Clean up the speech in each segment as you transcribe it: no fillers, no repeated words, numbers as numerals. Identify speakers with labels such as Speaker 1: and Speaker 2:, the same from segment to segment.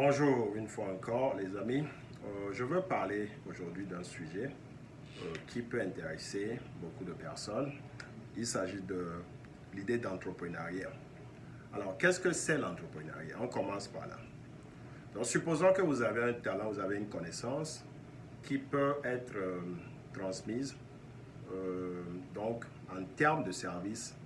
Speaker 1: Bonjour une fois encore les amis. Je veux parler aujourd'hui d'un sujet qui peut intéresser beaucoup de personnes. Il s'agit de l'idée d'entrepreneuriat. Alors, qu'est-ce que c'est l'entrepreneuriat? On commence par là. Donc, supposons que vous avez un talent, vous avez une connaissance qui peut être transmise donc en termes de service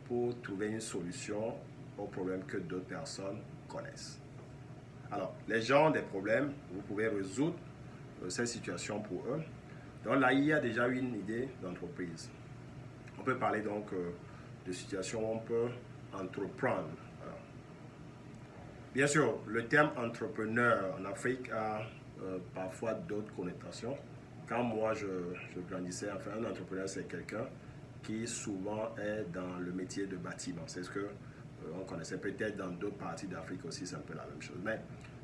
Speaker 1: pour trouver une solution aux problèmes que d'autres personnes connaissent. Alors, les gens ont des problèmes, vous pouvez résoudre ces situations pour eux. Donc là, il y a déjà une idée d'entreprise. On peut parler donc de situations où on peut entreprendre. Alors, bien sûr, le terme entrepreneur en Afrique a parfois d'autres connotations. Quand moi je grandissais, enfin un entrepreneur c'est quelqu'un qui souvent est dans le métier de bâtiment. C'est ce que on connaissait peut-être dans d'autres parties d'Afrique aussi, c'est un peu la même chose. Mais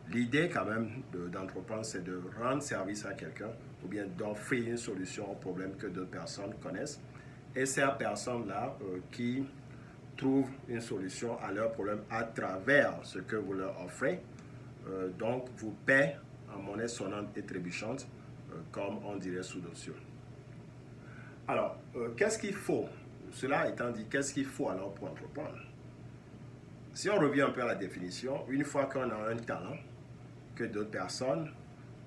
Speaker 1: l'idée quand même d'entreprendre, c'est de rendre service à quelqu'un ou bien d'offrir une solution au problème que d'autres personnes connaissent. Et ces personnes-là qui trouvent une solution à leur problème à travers ce que vous leur offrez, donc vous paient en monnaie sonnante et trébuchante, comme on dirait sous dossier. Alors, qu'est-ce qu'il faut? Cela étant dit, qu'est-ce qu'il faut alors pour entreprendre? Si on revient un peu à la définition, une fois qu'on a un talent que d'autres personnes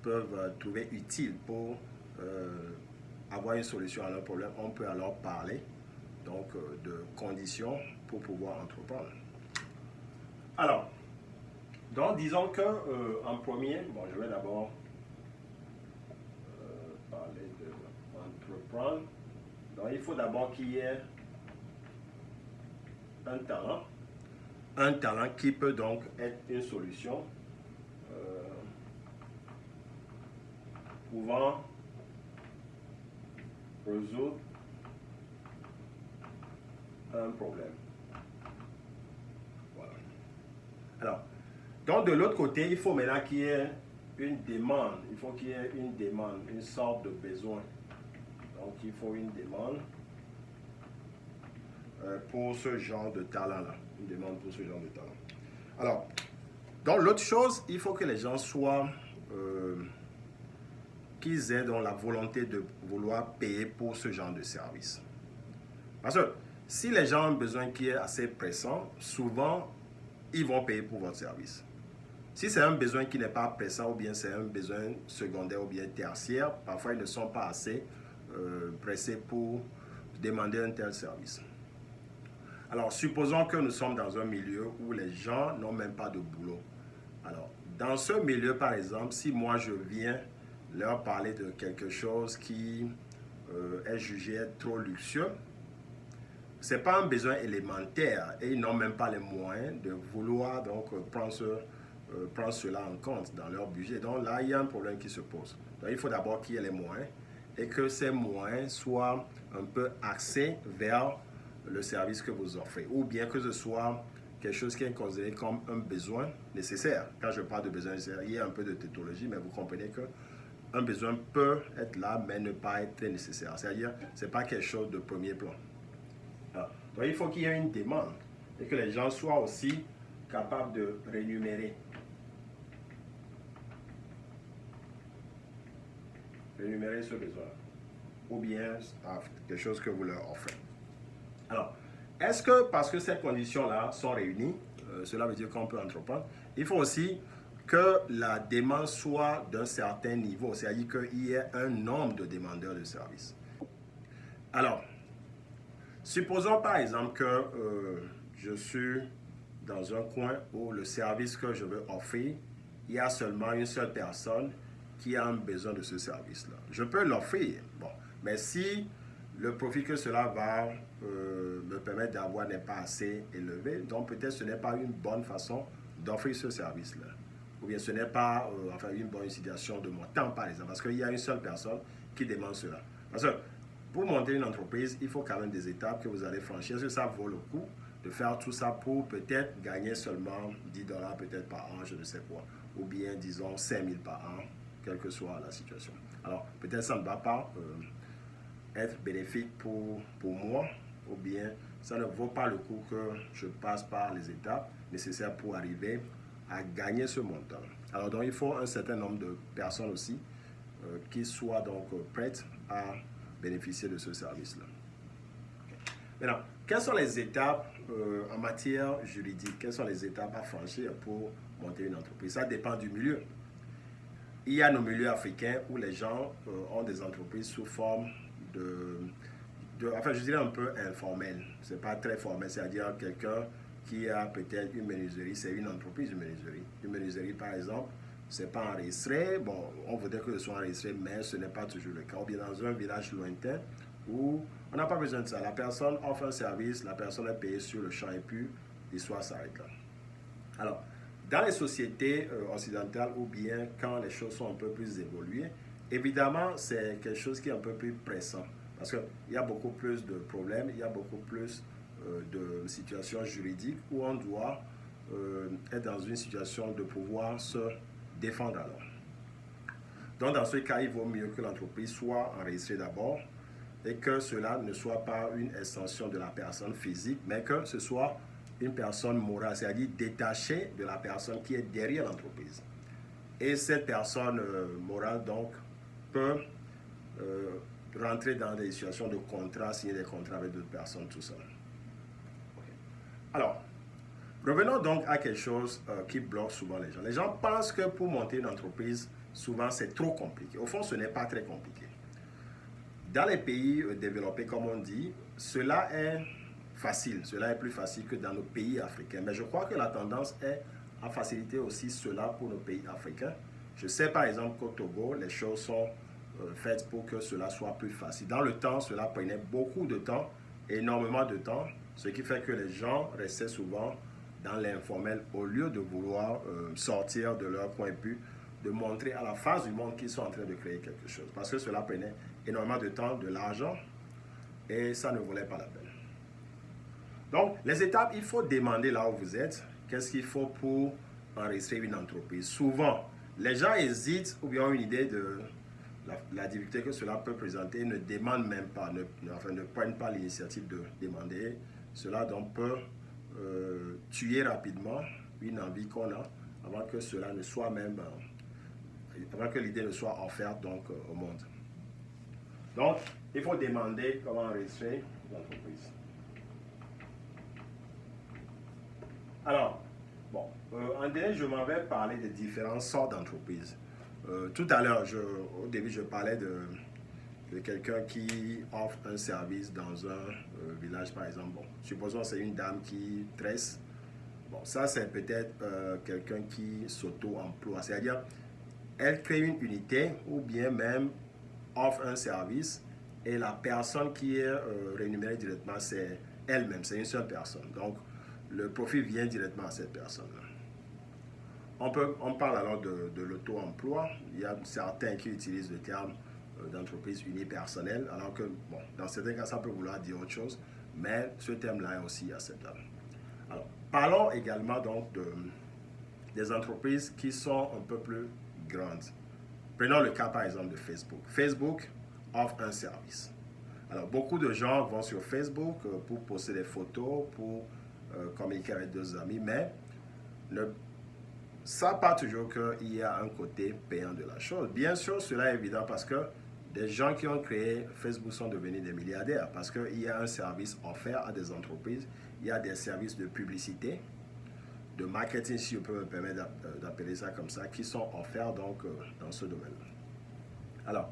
Speaker 1: peuvent trouver utile pour avoir une solution à leur problème, on peut alors parler donc de conditions pour pouvoir entreprendre. Alors, donc disons que en premier, bon, je vais d'abord parler d'entreprendre. Donc il faut d'abord qu'il y ait un talent qui peut donc être une solution pouvant résoudre un problème. Voilà. Alors, donc de l'autre côté, il faut maintenant qu'il y ait une demande. Il faut qu'il y ait une demande, une sorte de besoin. Donc, il faut une demande pour ce genre de talent-là. Une demande pour ce genre de talent. Alors, dans l'autre chose, il faut que les gens soient... qu'ils aient donc la volonté de vouloir payer pour ce genre de service. Parce que si les gens ont besoin qui est assez pressant, souvent, ils vont payer pour votre service. Si c'est un besoin qui n'est pas pressant ou bien c'est un besoin secondaire ou bien tertiaire, parfois ils ne sont pas assez pressés pour demander un tel service. Alors, supposons que nous sommes dans un milieu où les gens n'ont même pas de boulot. Alors, dans ce milieu, par exemple, si moi je viens leur parler de quelque chose qui est jugé être trop luxueux, ce n'est pas un besoin élémentaire et ils n'ont même pas les moyens de vouloir donc prendre cela en compte dans leur budget. Donc là, il y a un problème qui se pose. Donc il faut d'abord qu'il y ait les moyens et que ces moyens soient un peu axés vers le service que vous offrez ou bien que ce soit quelque chose qui est considéré comme un besoin nécessaire. Quand je parle de besoin nécessaire, il y a un peu de tautologie, mais vous comprenez que un besoin peut être là, mais ne pas être nécessaire. C'est-à-dire, ce n'est pas quelque chose de premier plan. Alors, donc, il faut qu'il y ait une demande et que les gens soient aussi capables de rémunérer. Rémunérer ce besoin. Ou bien quelque chose que vous leur offrez. Alors, est-ce que parce que ces conditions-là sont réunies, cela veut dire qu'on peut entreprendre? Il faut aussi que la demande soit d'un certain niveau, c'est-à-dire qu'il y ait un nombre de demandeurs de services. Alors, supposons par exemple que je suis dans un coin où le service que je veux offrir, il y a seulement une seule personne qui a un besoin de ce service-là. Je peux l'offrir, bon, mais si le profit que cela va me permettre d'avoir n'est pas assez élevé, donc peut-être ce n'est pas une bonne façon d'offrir ce service-là. Ou bien ce n'est pas enfin, une bonne utilisation de mon temps, par exemple, parce qu'il y a une seule personne qui demande cela. Parce que pour monter une entreprise, il faut quand même des étapes que vous allez franchir. Est-ce que ça vaut le coup de faire tout ça pour peut-être gagner seulement 10 dollars peut-être par an, je ne sais quoi, ou bien disons 5 000 par an, quelle que soit la situation. Alors peut-être ça ne va pas être bénéfique pour moi, ou bien ça ne vaut pas le coup que je passe par les étapes nécessaires pour arriver à gagner ce montant. Alors donc il faut un certain nombre de personnes aussi qui soient donc prêtes à bénéficier de ce service-là. Maintenant, quelles sont les étapes en matière juridique? Quelles sont les étapes à franchir pour monter une entreprise? Ça dépend du milieu. Il y a nos milieux africains où les gens ont des entreprises sous forme enfin je dirais un peu informel. C'est pas très formel, c'est-à-dire quelqu'un qui a peut-être une menuiserie, c'est une entreprise de menuiserie. Une menuiserie par exemple, c'est pas enregistré. Bon, on voudrait que ce soit enregistré, mais ce n'est pas toujours le cas. Ou bien dans un village lointain où on n'a pas besoin de ça. La personne offre un service, la personne est payée sur le champ et puis l'histoire s'arrête là. Alors, dans les sociétés occidentales ou bien quand les choses sont un peu plus évoluées, évidemment, c'est quelque chose qui est un peu plus pressant. Parce qu'il y a beaucoup plus de problèmes, il y a beaucoup plus de situations juridiques où on doit être dans une situation de pouvoir se défendre alors. Donc, dans ce cas, il vaut mieux que l'entreprise soit enregistrée d'abord et que cela ne soit pas une extension de la personne physique, mais que ce soit une personne morale, c'est-à-dire détachée de la personne qui est derrière l'entreprise. Et cette personne morale, donc, peut rentrer dans des situations de contrat, signer des contrats avec d'autres personnes, tout ça. Okay. Alors, revenons donc à quelque chose qui bloque souvent les gens. Les gens pensent que pour monter une entreprise, souvent c'est trop compliqué. Au fond, ce n'est pas très compliqué. Dans les pays développés, comme on dit, cela est facile. Cela est plus facile que dans nos pays africains. Mais je crois que la tendance est à faciliter aussi cela pour nos pays africains. Je sais par exemple qu'au Togo, les choses sont faites pour que cela soit plus facile. Dans le temps, cela prenait beaucoup de temps, énormément de temps, ce qui fait que les gens restaient souvent dans l'informel au lieu de vouloir sortir de leur coin et puis de montrer à la face du monde qu'ils sont en train de créer quelque chose. Parce que cela prenait énormément de temps, de l'argent et ça ne valait pas la peine. Donc, les étapes, il faut demander là où vous êtes, qu'est-ce qu'il faut pour enregistrer une entreprise. Souvent, les gens hésitent ou bien ont une idée de la difficulté que cela peut présenter, ne demandent même pas, ne prennent pas l'initiative de demander. Cela donc peut tuer rapidement une envie qu'on a avant que cela ne soit même, avant que l'idée ne soit offerte donc au monde. Donc, il faut demander comment enregistrer l'entreprise. Alors, bon, en dernier, je m'en vais parler des différentes sortes d'entreprises. Tout à l'heure, au début, je parlais de quelqu'un qui offre un service dans un village, par exemple. Bon, supposons que c'est une dame qui tresse. Bon, ça, c'est peut-être quelqu'un qui s'auto-emploie. C'est-à-dire, elle crée une unité ou bien même offre un service et la personne qui est rémunérée directement, c'est elle-même, c'est une seule personne. Donc, le profit vient directement à cette personne-là. On parle alors de l'auto-emploi. Il y a certains qui utilisent le terme d'entreprise unipersonnelle, alors que, bon, dans certains cas, ça peut vouloir dire autre chose, mais ce terme-là est aussi acceptable. Alors, parlons également donc des entreprises qui sont un peu plus grandes. Prenons le cas par exemple de Facebook. Facebook offre un service. Alors, beaucoup de gens vont sur Facebook pour poster des photos, pour communiquer avec deux amis, mais ne savent pas toujours qu'il y a un côté payant de la chose. Bien sûr, cela est évident parce que des gens qui ont créé Facebook sont devenus des milliardaires parce qu'il y a un service offert à des entreprises, il y a des services de publicité, de marketing, si je peux me permettre d'appeler ça comme ça, qui sont offerts donc dans ce domaine-là. Alors,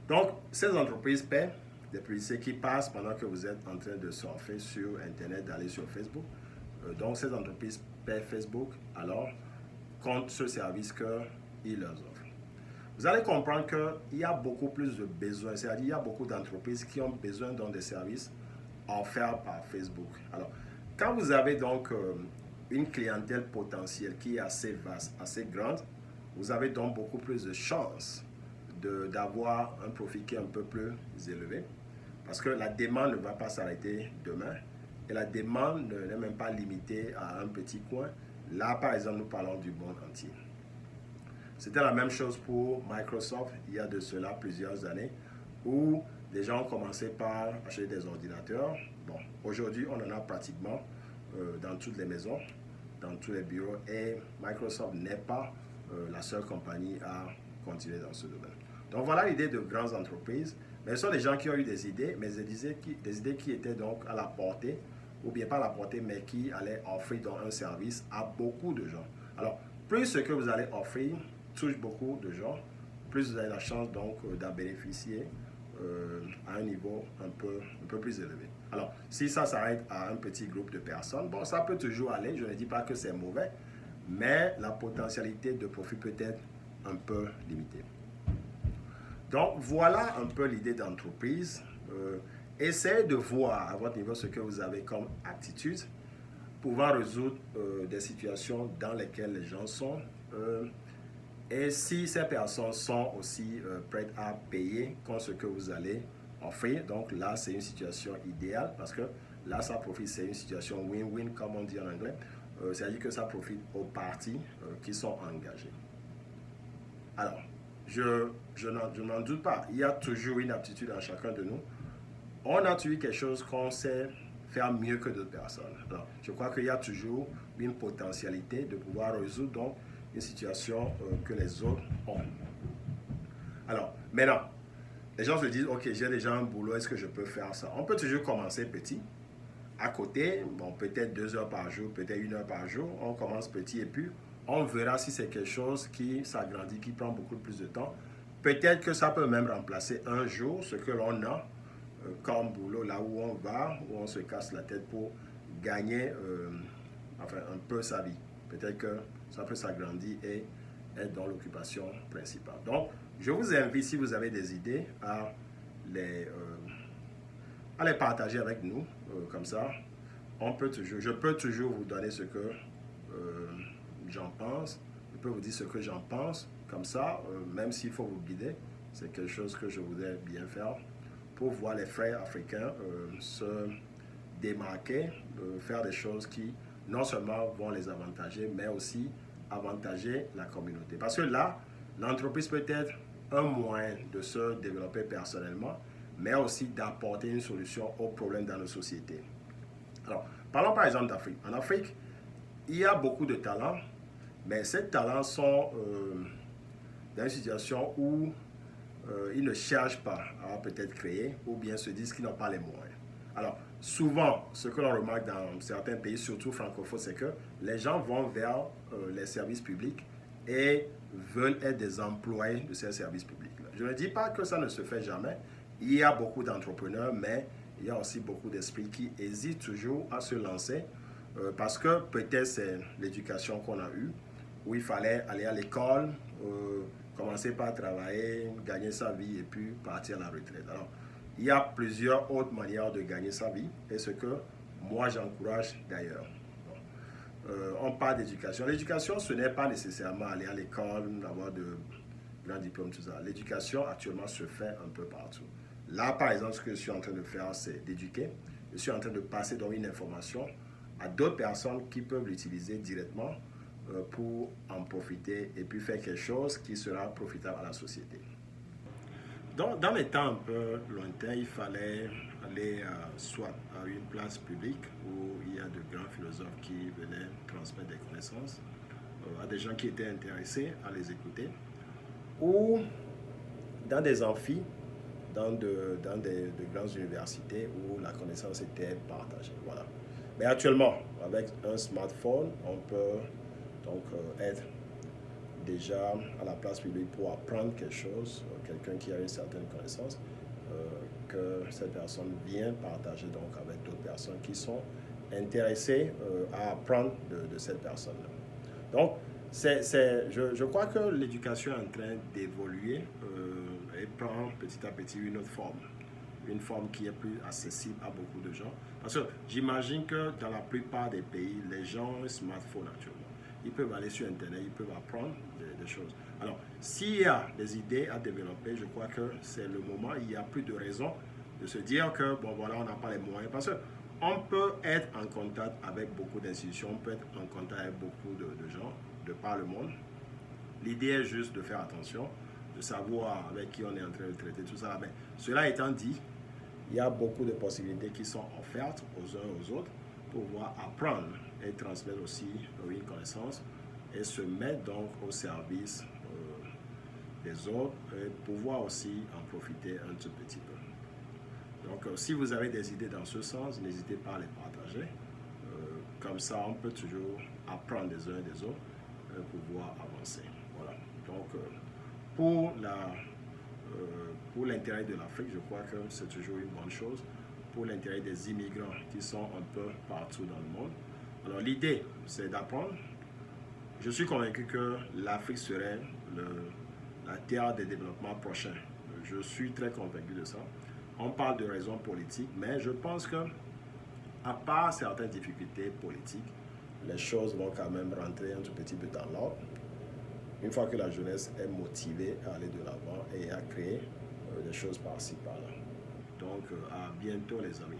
Speaker 1: donc, ces entreprises paient des publicités qui passent pendant que vous êtes en train de surfer sur Internet, d'aller sur Facebook. Donc, ces entreprises paient Facebook alors contre ce service qu'ils leur offrent. Vous allez comprendre qu'il y a beaucoup plus de besoins, c'est-à-dire qu'il y a beaucoup d'entreprises qui ont besoin des services offerts par Facebook. Alors, quand vous avez donc une clientèle potentielle qui est assez vaste, assez grande, vous avez donc beaucoup plus de chances d'avoir un profit qui est un peu plus élevé parce que la demande ne va pas s'arrêter demain et la demande n'est même pas limitée à un petit coin. Là, par exemple, nous parlons du monde entier. C'était la même chose pour Microsoft il y a de cela plusieurs années où les gens ont commencé par acheter des ordinateurs. Bon, aujourd'hui, on en a pratiquement dans toutes les maisons. dans tous les bureaux et Microsoft n'est pas la seule compagnie à continuer dans ce domaine. Donc voilà l'idée de grandes entreprises, mais ce sont des gens qui ont eu des idées, mais des idées qui étaient donc à la portée, ou bien pas à la portée, mais qui allaient offrir donc un service à beaucoup de gens. Alors, plus ce que vous allez offrir touche beaucoup de gens, plus vous avez la chance donc d'en bénéficier à un niveau un peu plus élevé. Alors, si ça s'arrête à un petit groupe de personnes, bon, ça peut toujours aller, je ne dis pas que c'est mauvais, mais la potentialité de profit peut être un peu limitée. Donc, voilà un peu l'idée d'entreprise. Essayez de voir à votre niveau ce que vous avez comme aptitude, pouvoir résoudre des situations dans lesquelles les gens sont. Et si ces personnes sont aussi prêtes à payer comme ce que vous allez offrir, donc là, c'est une situation idéale parce que là, ça profite, c'est une situation win-win, comme on dit en anglais. C'est-à-dire que ça profite aux parties qui sont engagées. Alors, je n'en doute pas, il y a toujours une aptitude en chacun de nous. On a toujours quelque chose qu'on sait faire mieux que d'autres personnes. Alors, je crois qu'il y a toujours une potentialité de pouvoir résoudre donc une situation que les autres ont. Alors, maintenant, les gens se disent, ok, j'ai déjà un boulot, est-ce que je peux faire ça? On peut toujours commencer petit. À côté, bon, peut-être 2 heures par jour, peut-être 1 heure par jour. On commence petit et puis on verra si c'est quelque chose qui s'agrandit, qui prend beaucoup plus de temps. Peut-être que ça peut même remplacer un jour ce que l'on a comme boulot, là où on va, où on se casse la tête pour gagner enfin, un peu sa vie. Peut-être que ça peut s'agrandir et être dans l'occupation principale. Donc, je vous invite, si vous avez des idées, à les partager avec nous, comme ça. Je peux toujours vous donner ce que j'en pense. Je peux vous dire ce que j'en pense, comme ça, même s'il faut vous guider. C'est quelque chose que je voudrais bien faire pour voir les frères africains se démarquer, faire des choses qui non seulement vont les avantager, mais aussi avantager la communauté. Parce que là, l'entreprise peut être un moyen de se développer personnellement, mais aussi d'apporter une solution aux problèmes dans nos sociétés. Alors, parlons par exemple d'Afrique. En Afrique, il y a beaucoup de talents, mais ces talents sont dans une situation où ils ne cherchent pas à peut-être créer ou bien se disent qu'ils n'ont pas les moyens. Alors, souvent, ce que l'on remarque dans certains pays, surtout francophones, c'est que les gens vont vers les services publics et veulent être des employés de ces services publics. Je ne dis pas que ça ne se fait jamais. Il y a beaucoup d'entrepreneurs, mais il y a aussi beaucoup d'esprits qui hésitent toujours à se lancer parce que peut-être c'est l'éducation qu'on a eue, où il fallait aller à l'école, commencer par travailler, gagner sa vie et puis partir à la retraite. Alors, il y a plusieurs autres manières de gagner sa vie et ce que moi j'encourage d'ailleurs. On parle d'éducation. L'éducation, ce n'est pas nécessairement aller à l'école, avoir de grands diplômes, tout ça. L'éducation actuellement se fait un peu partout. Là, par exemple, ce que je suis en train de faire, c'est d'éduquer. Je suis en train de passer donc une information à d'autres personnes qui peuvent l'utiliser directement pour en profiter et puis faire quelque chose qui sera profitable à la société. Donc, dans les temps un peu lointains, il fallait aller soit à une place publique où il y a de grands philosophes qui venaient transmettre des connaissances à des gens qui étaient intéressés à les écouter, ou dans des amphis, dans de grandes universités où la connaissance était partagée. Voilà. Mais actuellement, avec un smartphone, on peut donc être déjà à la place publique pour apprendre quelque chose, quelqu'un qui a une certaine connaissance, que cette personne vient partager donc avec d'autres personnes qui sont intéressées à apprendre de cette personne-là. Donc, je crois que l'éducation est en train d'évoluer et prend petit à petit une autre forme. Une forme qui est plus accessible à beaucoup de gens. Parce que j'imagine que dans la plupart des pays, les gens ont un smartphone actuellement. Ils peuvent aller sur Internet, ils peuvent apprendre des choses. Alors, s'il y a des idées à développer, je crois que c'est le moment, il n'y a plus de raison de se dire que, bon voilà, on n'a pas les moyens. Parce qu'on peut être en contact avec beaucoup d'institutions, on peut être en contact avec beaucoup de gens de par le monde. L'idée est juste de faire attention, de savoir avec qui on est en train de traiter, tout ça. Mais cela étant dit, il y a beaucoup de possibilités qui sont offertes aux uns aux autres pour pouvoir apprendre et transmettre aussi une connaissance et se mettre donc au service des autres et pouvoir aussi en profiter un tout petit peu. Donc si vous avez des idées dans ce sens, n'hésitez pas à les partager. Comme ça, on peut toujours apprendre des uns et des autres pour pouvoir avancer. Voilà. Donc pour l'intérêt de l'Afrique, je crois que c'est toujours une bonne chose. Pour l'intérêt des immigrants qui sont un peu partout dans le monde. Alors l'idée, c'est d'apprendre. Je suis convaincu que l'Afrique serait la terre des développements prochains. Je suis très convaincu de ça. On parle de raisons politiques, mais je pense que, à part certaines difficultés politiques, les choses vont quand même rentrer un tout petit peu dans l'ordre. Une fois que la jeunesse est motivée à aller de l'avant et à créer des choses par-ci, par-là. Donc, à bientôt les amis.